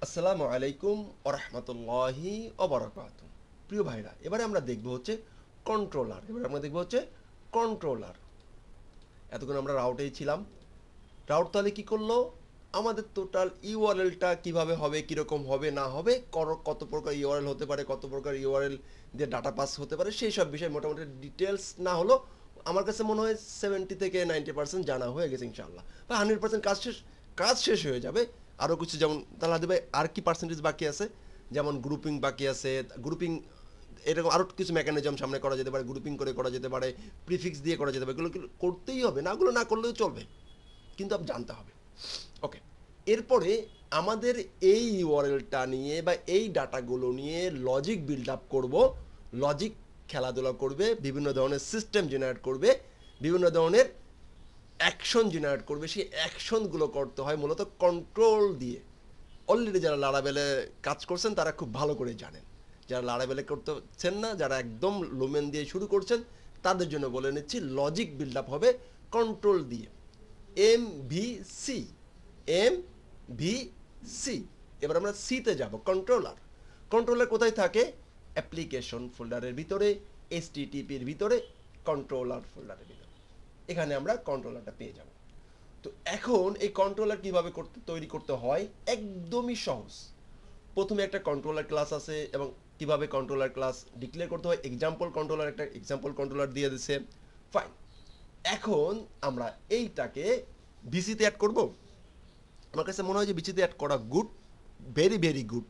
আসসালামু আলাইকুম ওরহমতুল্লাহি ওবরাকাত। প্রিয় ভাইরা, এবারে আমরা দেখব হচ্ছে কন্ট্রোলার। এতক্ষণ আমরা রাউটেই ছিলাম। রাউট তাহলে কি করলো? আমাদের টোটাল ইউআরএলটা কিভাবে হবে, কিরকম হবে না হবে, কত প্রকার ইউআরএল হতে পারে, কত প্রকার ইউআরএল দিয়ে ডাটা পাস হতে পারে, সেই সব বিষয়ে মোটামুটি ডিটেলস না হলো আমার কাছে মনে হয় 70 থেকে 90% জানা হয়ে গেছে ইনশাআল্লাহ, বা 100% কাজ শেষ হয়ে যাবে। আরও কিছু যেমন তাহলে দেবে আর কি পার্সেন্টেজ বাকি আছে, যেমন গ্রুপিং বাকি আছে। গ্রুপিং এরকম আরও কিছু মেকানিজম সামনে করা যেতে পারে, গ্রুপিং করে করা যেতে পারে, প্রিফিক্স দিয়ে করা যেতে পারে। এগুলো করতেই হবে, না এগুলো না করলেও চলবে, কিন্তু আপনি জানতে হবে। ওকে, এরপরে আমাদের এই ইউআরএলটা নিয়ে বা এই ডাটাগুলো নিয়ে লজিক বিল্ড আপ করবো। লজিক খেলাধুলা করবে, বিভিন্ন ধরনের সিস্টেম জেনারেট করবে, বিভিন্ন ধরনের অ্যাকশন জেনারেট করবে। সেই অ্যাকশনগুলো করতে হয় মূলত কন্ট্রোল দিয়ে। অলরেডি যারা লারাভেলে কাজ করছেন তারা খুব ভালো করে জানেন। যারা লারাভেলে করতেছেন না, যারা একদম লুমেন দিয়ে শুরু করছেন, তাদের জন্য বলে নিচ্ছি লজিক বিল্ড আপ হবে কন্ট্রোল দিয়ে। MVC, MVC। এবার আমরা সিতে যাব। কন্ট্রোলার কোথায় থাকে? অ্যাপ্লিকেশন ফোল্ডারের ভিতরে, HTTP-র ভিতরে, কন্ট্রোলার ফোল্ডারের ভিতরে। এখানে আমরা কন্ট্রোলারটা পেয়ে যাব। তো এখন এই কন্ট্রোলার কিভাবে তৈরি করতে হয় একদমই সহজ। প্রথমে একটা কন্ট্রোলার ক্লাস আছে, এবং কিভাবে কন্ট্রোলার ক্লাস ডিক্লেয়ার করতে হয়, একটা এক্সাম্পল কন্ট্রোলার দিয়ে দিছে। ফাইন। এখন আমরা এইটাকে ভিসিতে অ্যাড করব। আমার কাছে মনে হয় যে ভিসিতে অ্যাড করা গুড, ভেরি ভেরি গুড।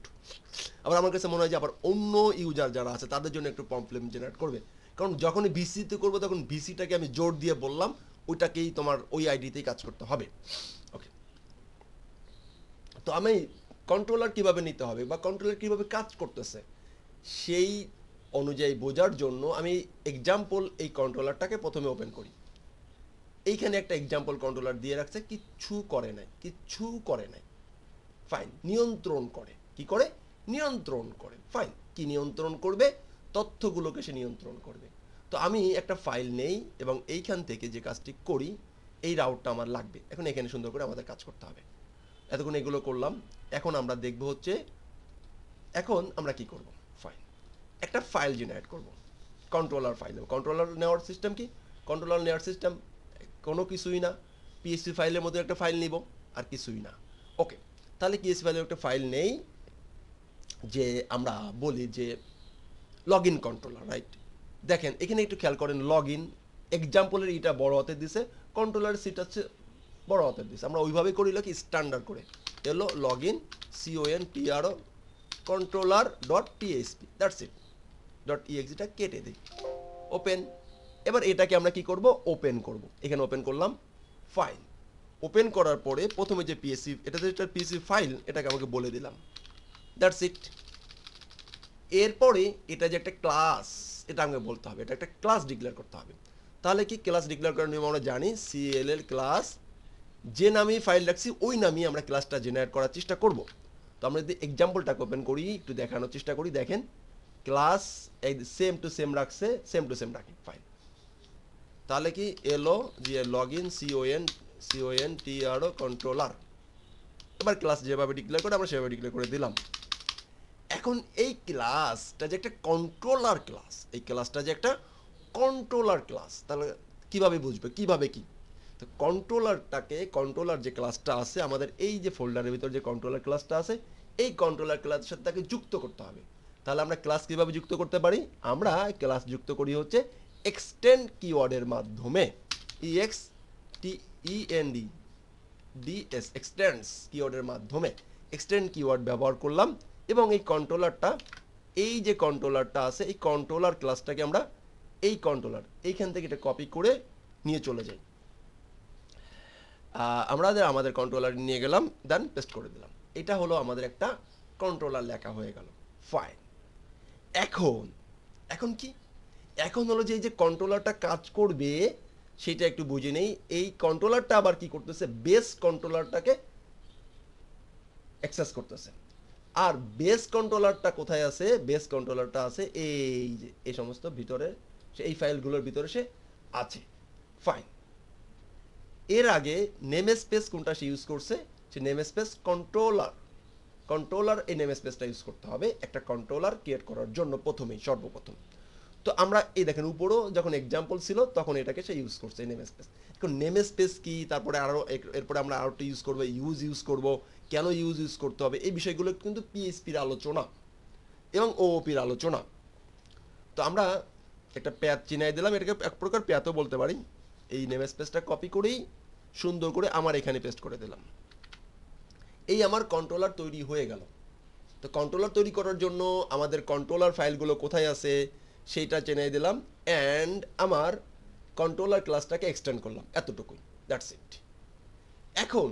আবার আমার কাছে মনে হয় যে আবার অন্য ইউজার যারা আছে তাদের জন্য একটু প্রবলেম জেনারেট করবে, কারণ যখনই ভিসিতে করবো তখন ভিসিটাকে আমি জোর দিয়ে বললাম ওইটাকেই তোমার ওই আইডিতেই কাজ করতে হবে। ওকে, তো আমি কন্ট্রোলার কিভাবে নিতে হবে বা কন্ট্রোলার কিভাবে কাজ করতেছে সেই অনুযায়ী বোঝার জন্য আমি এক্সাম্পল এই কন্ট্রোলারটাকে প্রথমে ওপেন করি। এইখানে একটা এক্সাম্পল কন্ট্রোলার দিয়ে রাখছে, কিচ্ছু করে নাই। ফাইন, নিয়ন্ত্রণ করে। কি করে? নিয়ন্ত্রণ করে। ফাইন, কি নিয়ন্ত্রণ করবে? তথ্যগুলোকে সে নিয়ন্ত্রণ করবে। তো আমি একটা ফাইল নেই এবং এইখান থেকে যে কাজটি করি, এই রাউটটা আমার লাগবে। এখন এখানে সুন্দর করে আমাদের কাজ করতে হবে। এতক্ষণ এগুলো করলাম। এখন আমরা দেখব হচ্ছে এখন আমরা কি করব। ফাইন, একটা ফাইল জেনারেট করব। কন্ট্রোলার নেওয়ার সিস্টেম কি? কন্ট্রোলার নেওয়ার সিস্টেম কোনো কিছুই না, পিএসপি ফাইলের মধ্যে একটা ফাইল নিব, আর কিছুই না। ওকে, তাহলে পিএসপি ফাইলের একটা ফাইল নেই, যে আমরা বলি যে লগ ইন কন্ট্রোলার, রাইট? দেখেন এখানে একটু খেয়াল করেন, লগ ইন এক্সাম্পলের এটা বড় হাতের দিছে, কন্ট্রোলার সিট হচ্ছে বড় হাতের দিছে। আমরা ওইভাবে করি কি স্ট্যান্ডার্ড করে এলো log in CONTRO controller dot PHP, that's it. Dot EXEটা কেটে দিই, ওপেন। এবার এটাকে আমরা কি করব? ওপেন করব। এখানে ওপেন করলাম। ফাইল ওপেন করার পরে প্রথমে যে পিএসসি, এটা যে পিএসসি ফাইল, এটাকে আমাকে বলে দিলাম, দ্যাটস ইট। এরপরে এটা যে একটা ক্লাস, এটা আমাকে বলতে হবে, এটা একটা ক্লাস ডিক্লেয়ার করতে হবে। তাহলে কি ক্লাস ডিক্লেয়ার করার নিয়ম আমরা জানি, CLL ক্লাস। যে নামেই ফাইল রাখছি ওই নামেই আমরা ক্লাসটা জেনারেট করার চেষ্টা করব। তো আমরা যদি এক্সাম্পলটাকে ওপেন করি, একটু দেখানোর চেষ্টা করি, দেখেন ক্লাস এই সেম টু সেম রাখছে, সেম টু সেম রাখি। ফাইন, তাহলে কি এলো যে লগ ইন CONTRO কন্ট্রোলার। এবার ক্লাস যেভাবে ডিক্লেয়ার করে আমরা সেভাবে ডিক্লেয়ার করে দিলাম। এখন এই ক্লাসটা যে একটা কন্ট্রোলার ক্লাস, এই ক্লাসটা যে একটা কন্ট্রোলার ক্লাস, তাহলে কিভাবে বুঝবে, কিভাবে কি? তো কন্ট্রোলার যে ক্লাসটা আছে আমাদের এই যে ফোল্ডারের ভিতর যে কন্ট্রোলার ক্লাসটা আছে, এই কন্ট্রোলার ক্লাসের সাথে তাকে যুক্ত করতে হবে। তাহলে আমরা ক্লাস কিভাবে যুক্ত করতে পারি? আমরা ক্লাস যুক্ত করি হচ্ছে এক্সটেন্ড কিওয়ার্ডের মাধ্যমে। EXTEND এক্সটেন্ডস কিওয়ার্ডের মাধ্যমে এক্সটেন্ড কিওয়ার্ড ব্যবহার করলাম, এবং এই কন্ট্রোলারটা, এই যে কন্ট্রোলারটা আছে, এই কন্ট্রোলার ক্লাসটাকে আমরা এইখান থেকে এটা কপি করে নিয়ে চলে যাই। আমরা আমাদের কন্ট্রোলার নিয়ে গেলাম, দেন পেস্ট করে দিলাম। এটা হলো আমাদের একটা কন্ট্রোলার লেখা হয়ে গেল। ফাইন। এখন কি? এখন হলো যে এই যে কন্ট্রোলারটা কাজ করবে সেটা একটু বুঝে নেই। এই কন্ট্রোলারটা আবার কি করতেছে? বেস কন্ট্রোলারটাকে অ্যাক্সেস করতেছে। আর বেস কন্ট্রোলারটা কোথায় আছে? বেস কন্ট্রোলারটা আছে এই যে এই সমস্ত ভিতরে, এই ফাইলগুলোর ভিতরে সে আছে। ফাইন। এর আগে নেম স্পেস কোনটা সে ইউজ করছে? সে নেম স্পেস কন্ট্রোলার, কন্ট্রোলার এই নেম স্পেসটা ইউজ করতে হবে একটা কন্ট্রোলার ক্রিয়েট করার জন্য সর্বপ্রথম। তো আমরা এই দেখেন উপরও যখন এক্সাম্পল ছিল তখন এটাকে সে ইউজ করছে নেম স্পেস। এখন নেম স্পেস কি, তারপরে আরও এরপরে আমরা আরও ইউজ করবো, ইউজ করব, কেন ইউজ করতে হবে, এই বিষয়গুলো কিন্তু পিএইচপির আলোচনা এবং ওওপির আলোচনা। তো আমরা একটা প্যাথ চিনাই দিলাম, এটাকে এক প্রকার প্যাথও বলতে পারি। এই নেম স্পেসটা কপি করেই সুন্দর করে আমার এখানে পেস্ট করে দিলাম। এই আমার কন্ট্রোলার তৈরি হয়ে গেল। তো কন্ট্রোলার তৈরি করার জন্য আমাদের কন্ট্রোলার ফাইলগুলো কোথায় আছে সেইটা চিনাই দিলাম, অ্যান্ড আমার কন্ট্রোলার ক্লাসটাকে এক্সটেন্ড করলাম, এতটুকুই, দ্যাটস ইট। এখন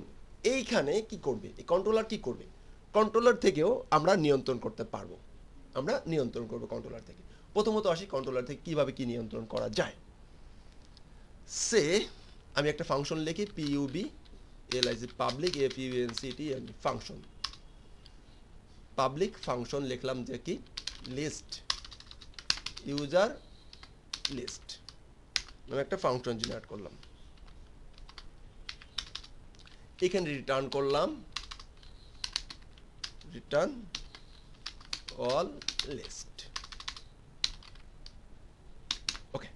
এইখানে কি করবে, এই কন্ট্রোলার কি করবে, কন্ট্রোলার থেকেও আমরা নিয়ন্ত্রণ করতে পারবো, আমরা নিয়ন্ত্রণ করবো কন্ট্রোলার থেকে। প্রথমত আসি কন্ট্রোলার থেকে কিভাবে কি নিয়ন্ত্রণ করা যায়। সে আমি একটা ফাংশন লিখি, PUB LIC public FUNCT function, public function লিখলাম যে কি লিস্ট, ইউজার লিস্ট, আমি একটা ফাংশন জেনারেট করলাম, এখানে রিটার্ন করলাম রিটার্ন অল লিস্ট। ওকে,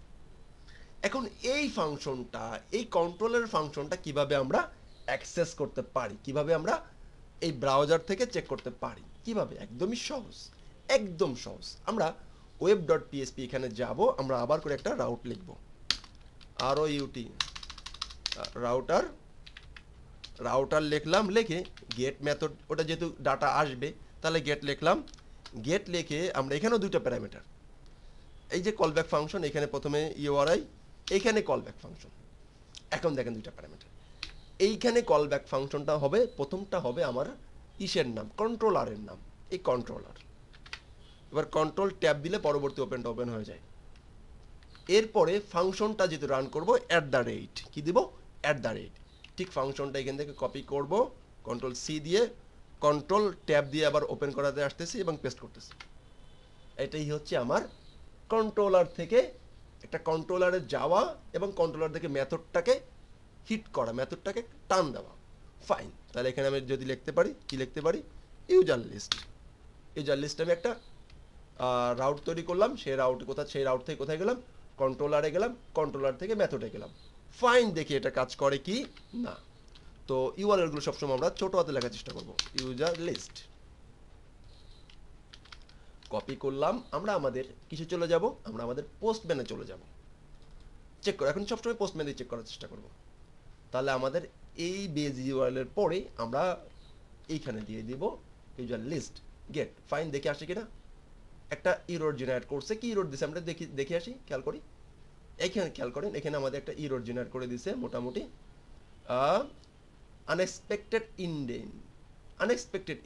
এখন এই ফাংশনটা, এই কন্ট্রোলের ফাংশনটা কিভাবে আমরা অ্যাক্সেস করতে পারি, কিভাবে আমরা এই ব্রাউজার থেকে চেক করতে পারি, কিভাবে, একদমই সহজ, একদম সহজ। আমরা web.php এখানে যাব, আমরা আবার করে একটা রাউট লিখব, ROUT রাউটার লিখলাম, লিখে গেট মেথড, ওটা যেহেতু ডাটা আসবে তাহলে গেট লিখলাম, গেট লিখে আমরা এখানেও দুইটা প্যারামিটার, এই যে কলব্যাক ফাংশন এখানে প্রথমে ইউআরআই, এইখানে কলব্যাক ফাংশন। এখন দেখেন দুইটা প্যারামিটার, এইখানে কলব্যাক ফাংশনটা হবে, প্রথমটা হবে আমার ইসের নাম, কন্ট্রোলারের নাম, এই কন্ট্রোলার। এবার কন্ট্রোল ট্যাব দিলে পরবর্তী ওপেনটা ওপেন হয়ে যায়। এরপরে ফাংশনটা যেহেতু রান করবো @ কি দিব, @ ঠিক ফাংশনটা এখান থেকে কপি করব, কন্ট্রোল সি দিয়ে কন্ট্রোল ট্যাব দিয়ে আবার ওপেন করাতে আসতেছি এবং পেস্ট করতেছি। এটাই হচ্ছে আমার কন্ট্রোলার থেকে একটা কন্ট্রোলারে যাওয়া এবং কন্ট্রোলার থেকে মেথডটাকে হিট করা, মেথডটাকে টান দেওয়া। ফাইন, তাহলে এখানে আমি যদি লিখতে পারি, কি লিখতে পারি, ইউজার লিস্ট। ইউজার লিস্ট আমি একটা রাউট তৈরি করলাম, সেই রাউট থেকে কোথায় গেলাম, কন্ট্রোলারে গেলাম, কন্ট্রোলার থেকে মেথডে গেলাম। ফাইন, দেখি এটা কাজ করে কি না। তো ইউআরএল গুলো সবসময় আমরা ছোট হাতে লেখার চেষ্টা করব, ইউজার লিস্ট কপি করলাম, আমরা আমাদের কিছু চলে যাব, আমরা আমাদের পোস্টম্যানে চলে যাব, চেক করো, এখন সবসময় পোস্টম্যানে চেক করার চেষ্টা করব। তাহলে আমাদের এই বেজ ইউআরএল এর পরে আমরা এইখানে দিয়ে দিব ইউজার লিস্ট গেট। ফাইন, দেখে আসি কিনা, একটা ইরর জেনারেট করছে, কি ইরর দিছে আমরা দেখে আসি, খেয়াল করি। এখানে খেয়াল করেন, এখানে আমাদের একটা ইরর জেনারেট করে দিছে, মোটামুটি আনএক্সপেক্টেড আনএক্সপেক্টেড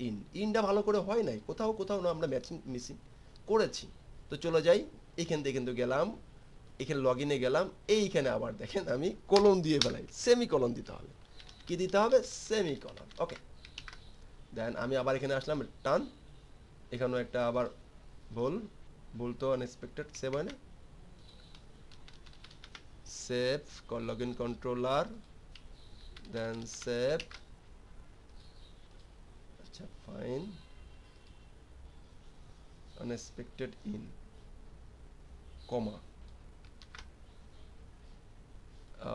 ইনটা ভালো করে হয় নাই, কোথাও না আমরা মিসিং করেছি। তো চলে যাই, এইখান থেকে কিন্তু গেলাম, এখানে লগ ইনে গেলাম, এইখানে আবার দেখেন আমি কলন দিয়ে ফেলাই, সেমিকলন দিতে হবে, কি দিতে হবে, সেমিকলন। ওকে, দেন আমি আবার এখানে আসলাম, টান, এখানেও একটা আবার ভুল তো আনএক্সপেক্টেড সেভ হয় না, সেভ লগইন কন্ট্রোলার, দেন সেভ, আচ্ছা fine, unexpected in comma,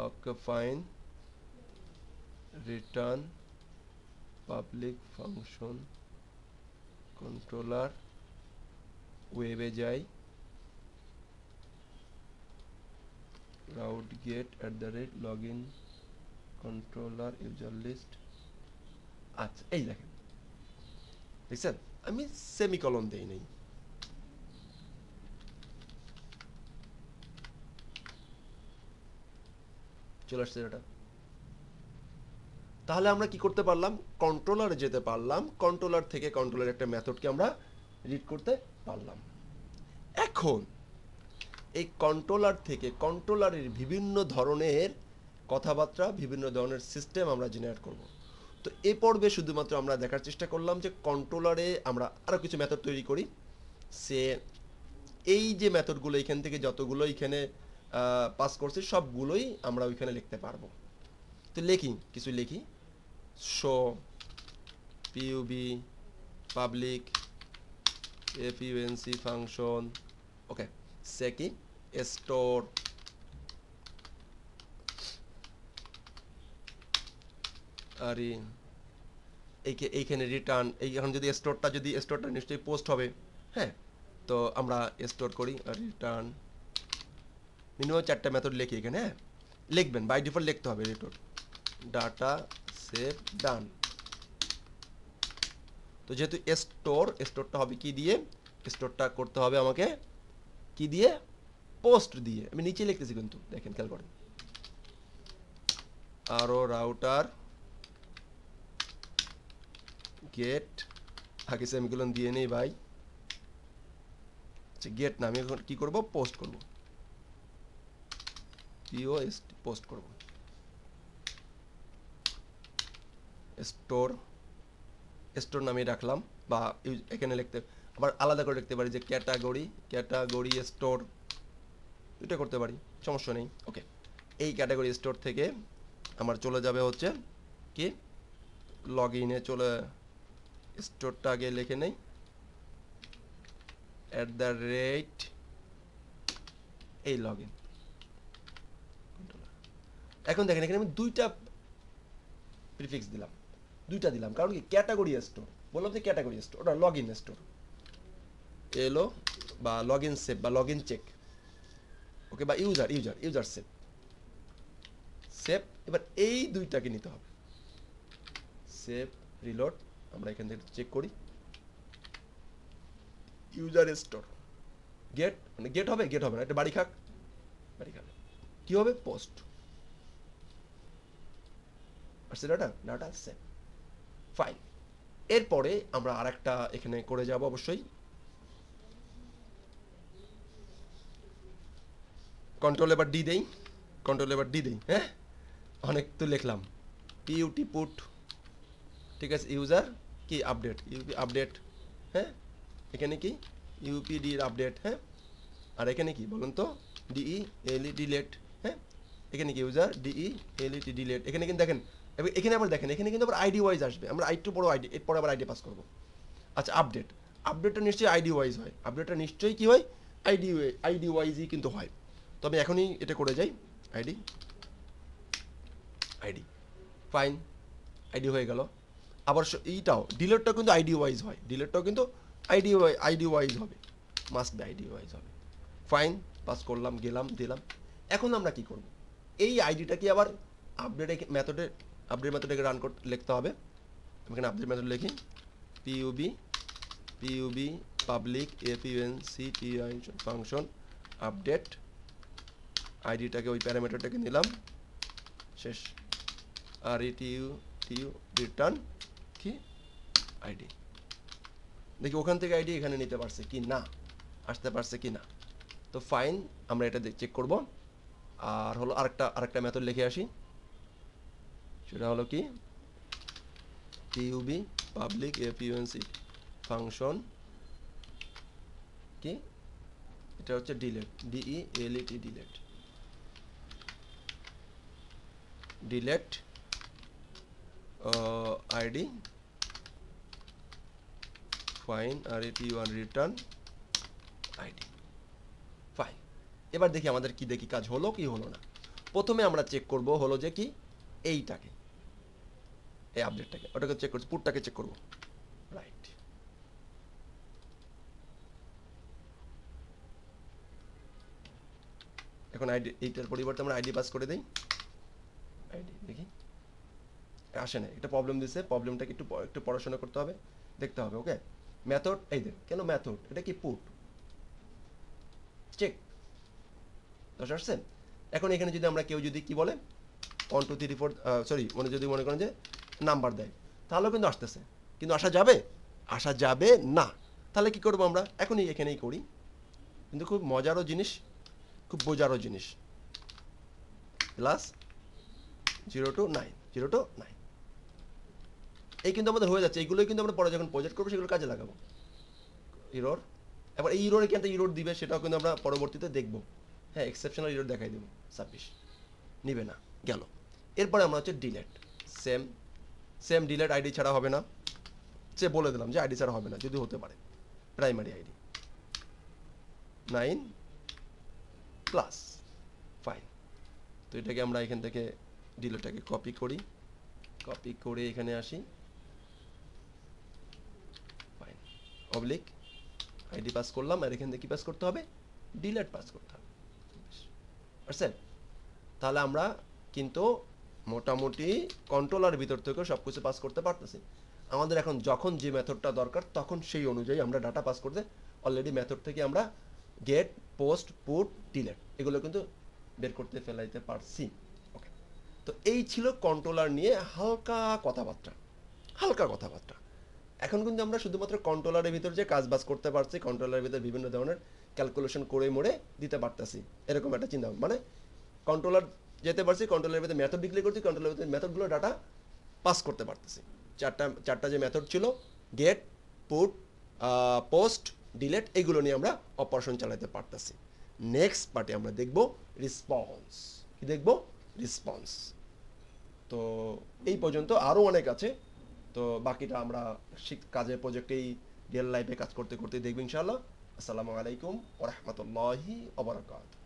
okay fine, return public function controller, ওয়েবে যাই, route get @login controller user list। আচ্ছা, এই দেখেন, দেখছেন আমি সেমিকলন দেই নাই, চলে আসছে এটা। তাহলে আমরা কি করতে পারলাম, কন্ট্রোলারে যেতে পারলাম, কন্ট্রোলার থেকে কন্ট্রোলার একটা মেথডকে আমরা রিড করতে পারলাম। এখন এই কন্ট্রোলার থেকে কন্ট্রোলারের বিভিন্ন ধরনের কথাবার্তা, বিভিন্ন ধরনের সিস্টেম আমরা জেনারেট করব। তো এ পর্বে শুধুমাত্র আমরা দেখার চেষ্টা করলাম যে কন্ট্রোলারে আমরা আরও কিছু মেথড তৈরি করি, সে এই যে মেথডগুলো এখান থেকে যতগুলো এখানে পাস করছে সবগুলোই আমরা ওইখানে লিখতে পারবো। তো লিখি, কিছু লিখি, show PUB public func function okay সে কি স্টোর আর এইখানে রিটার্ন এখন যদি স্টোরটা নিশ্চয়ই পোস্ট হবে হ্যাঁ তো আমরা স্টোর করি আর রিটার্ন মিনিমাম 4টা মেথড লিখি এখানে হ্যাঁ লিখবেন বাই ডিফল্ট লিখতে হবে রিটার্ন ডাটা সেভ ডান তো যেহেতু স্টোরটা হবে কি দিয়ে স্টোরটা করতে হবে আমাকে কি দিয়ে পোস্ট দিয়ে আমি নিচে লিখতেছি কিন্তু দেখেন খেয়াল করেন আরো রাউটার গেট আগে সেমিকোলন দিয়ে নেই ভাই আচ্ছা গেট না আমি এখন কি করব পোস্ট করব পোস্ট করব স্টোর নামে রাখলাম বা এখানে লিখতে আবার আলাদা করে লিখতে পারি যে ক্যাটাগরি স্টোর এটা করতে পারি সমস্যা নেই ওকে এই ক্যাটাগরি স্টোর থেকে আমার চলে যাবে হচ্ছে কি লগইনে চলে স্টোরটা আগে লিখে নেই @ এই লগইন এখন দেখেন এখানে আমি দুইটা প্রিফিক্স দিলাম কারণ কি ক্যাটাগরি স্টোর বললাম যে ক্যাটাগরি স্টোর ওটা লগইন স্টোর এলো বা লগইন সেভ বা লগইন চেক ওকে বা ইউজার সেভ এবার এই দুইটাকে নিতে হবে সেভ রিলোড আমরা এখান থেকে চেক করি ইউজার স্টোর গেট হবে না এটা বাড়ি খাবে কি হবে পোস্ট আর ডাটা সেভ ফাইন এরপরে আমরা আরেকটা এখানে করে যাব অবশ্যই কন্ট্রোল এবার ডি দেই হ্যাঁ অনেক তো লিখলাম পিউটি পুট ঠিক আছে ইউজার কি আপডেট হ্যাঁ এখানে কি ইউপিডি আপডেট হ্যাঁ আর এখানে কি বলুন তো ডিলেট হ্যাঁ এখানে কি ইউজার ডিলেট এখানে কিন্তু দেখেন এখানে আবার দেখেন এখানে কিন্তু আবার আইডি ওয়াইজ আসবে আমরা আইটু বড় আইডি এরপরে আবার আইডি পাস করব আচ্ছা আপডেটটা নিশ্চয়ই আইডি ওয়াইজ হয় আপডেটটা নিশ্চয়ই কি হয় আইডি ওয়াইজই কিন্তু হয় তো আমি এখনই এটা করে যাই আইডি ফাইন আইডি হয়ে গেল আবার এইটাও ডিলেটটাও কিন্তু আইডি ওয়াইজ হয় আইডি ওয়াইজ হবে মাস্ট বি আইডি ওয়াইজ হবে ফাইন পাস করলাম দিলাম এখন আমরা কি করব এই আইডিটাকে আবার আপডেট মেথডে রান করতে লিখতে হবে এখানে আপডেট মেথড লিখি পিউবি পাবলিক func ফাংশন আপডেট আইডিটাকে ওই প্যারামিটারটাকে নিলাম শেষ আর রিটার্ন কি আইডি দেখি ওখান থেকে আইডি এখানে নিতে পারছে কি না আসতে পারছে কি না তো ফাইন আমরা এটা চেক করব আর হলো আরেকটা মেথড লিখে আসি সেটা হলো কি পিউবি পাবলিক func ফাংশন কি এটা হচ্ছে delete delete ID fine return ID fine এবার দেখি আমাদের কি কাজ হলো কি হলো না প্রথমে আমরা চেক করব হলো যে কি এইটাকে এই আপডেটটাকে ওটাকে চেক করছি পুটটাকে চেক করব রাইট এখন আইডি এইটার পরিবর্তে আমরা আইডি পাস করে দেই আইডি দেখি আসে না এটা প্রবলেম দিছে প্রবলেমটাকে একটু পড়াশোনা করতে হবে দেখতে হবে ওকে মেথড এই দেখ কেন মেথড এটা কি পুট চেক দশ আসছে এখন এখানে যদি আমরা কেউ যদি কি বলে 1 2 3 4 সরি যদি মনে করেন যে নাম্বার দেয় তাহলেও কিন্তু আসতেছে কিন্তু আসা যাবে না তাহলে কি করব আমরা এখানেই করি কিন্তু খুব মজারও জিনিস খুব বোঝারও জিনিস প্লাস 0 to 9 এই কিন্তু আমাদের হয়ে যাচ্ছে এইগুলোই কিন্তু আমরা পরে যখন প্রজেক্ট করবো সেগুলো কাজে লাগাবো ইরর এবার এই ইরোরে কেন ইরোর দিবে সেটাও কিন্তু আমরা পরবর্তীতে দেখবো হ্যাঁ এক্সেপশনাল ইরোর দেখাই দেবো 26 নিবে না গেল এরপরে আমরা হচ্ছে ডিলেট সেম ডিলেট আইডি ছাড়া হবে না সে বলে দিলাম যে আইডি ছাড়া হবে না, যদি হতে পারে প্রাইমারি আইডি 9 প্লাস, ফাইন। তো এটাকে আমরা এখান থেকে ডিলেটটাকে কপি করি, কপি করে এখানে আসি, ফাইন, অবলিক আইডি পাস করলাম, আর এখান থেকে কি পাস করতে হবে, ডিলেট পাস করতে হবে, বুঝছেন? তাহলে আমরা কিন্তু মোটামুটি কন্ট্রোলার ভিতর থেকে সব কিছু পাস করতে পারতেছি। আমাদের এখন যখন যে মেথডটা দরকার তখন সেই অনুযায়ী আমরা ডাটা পাস করতে অলরেডি মেথড থেকে আমরা গেট, পোস্ট, পুট, ডিলেট এগুলো কিন্তু বের করতে ফেলাইতে পারছি। ওকে, তো এই ছিল কন্ট্রোলার নিয়ে হালকা কথাবার্তা, হালকা কথাবার্তা। এখন কিন্তু আমরা শুধুমাত্র কন্ট্রোলারের ভিতর যে কাজ বাজ করতে পারছি, কন্ট্রোলারের ভিতর বিভিন্ন ধরনের ক্যালকুলেশন করে মোড়ে দিতে পারতেছি, এরকম একটা চিন্তা, মানে কন্ট্রোলার যেতে পারছি, কন্ট্রোলারের ভিতরে মেথড ডিক্লেয়ার করছি, কন্ট্রোলারের ভিতরে মেথডগুলো ডাটা পাস করতে পারতেছি। চারটা যে মেথড ছিল, গেট, পুট, পোস্ট, ডিলেট, এইগুলো নিয়ে আমরা অপারেশন চালাতে পারতেছি। নেক্সট পার্টে আমরা দেখব রেসপন্স। কি দেখব? রেসপন্স। তো এই পর্যন্ত, আরও অনেক আছে, তো বাকিটা আমরা কাজের প্রজেক্টেই রিয়েল লাইফে কাজ করতে করতে দেখব ইনশাআল্লাহ। আসসালামু আলাইকুম ওয়া রাহমাতুল্লাহি ওয়া বারাকাতুহু।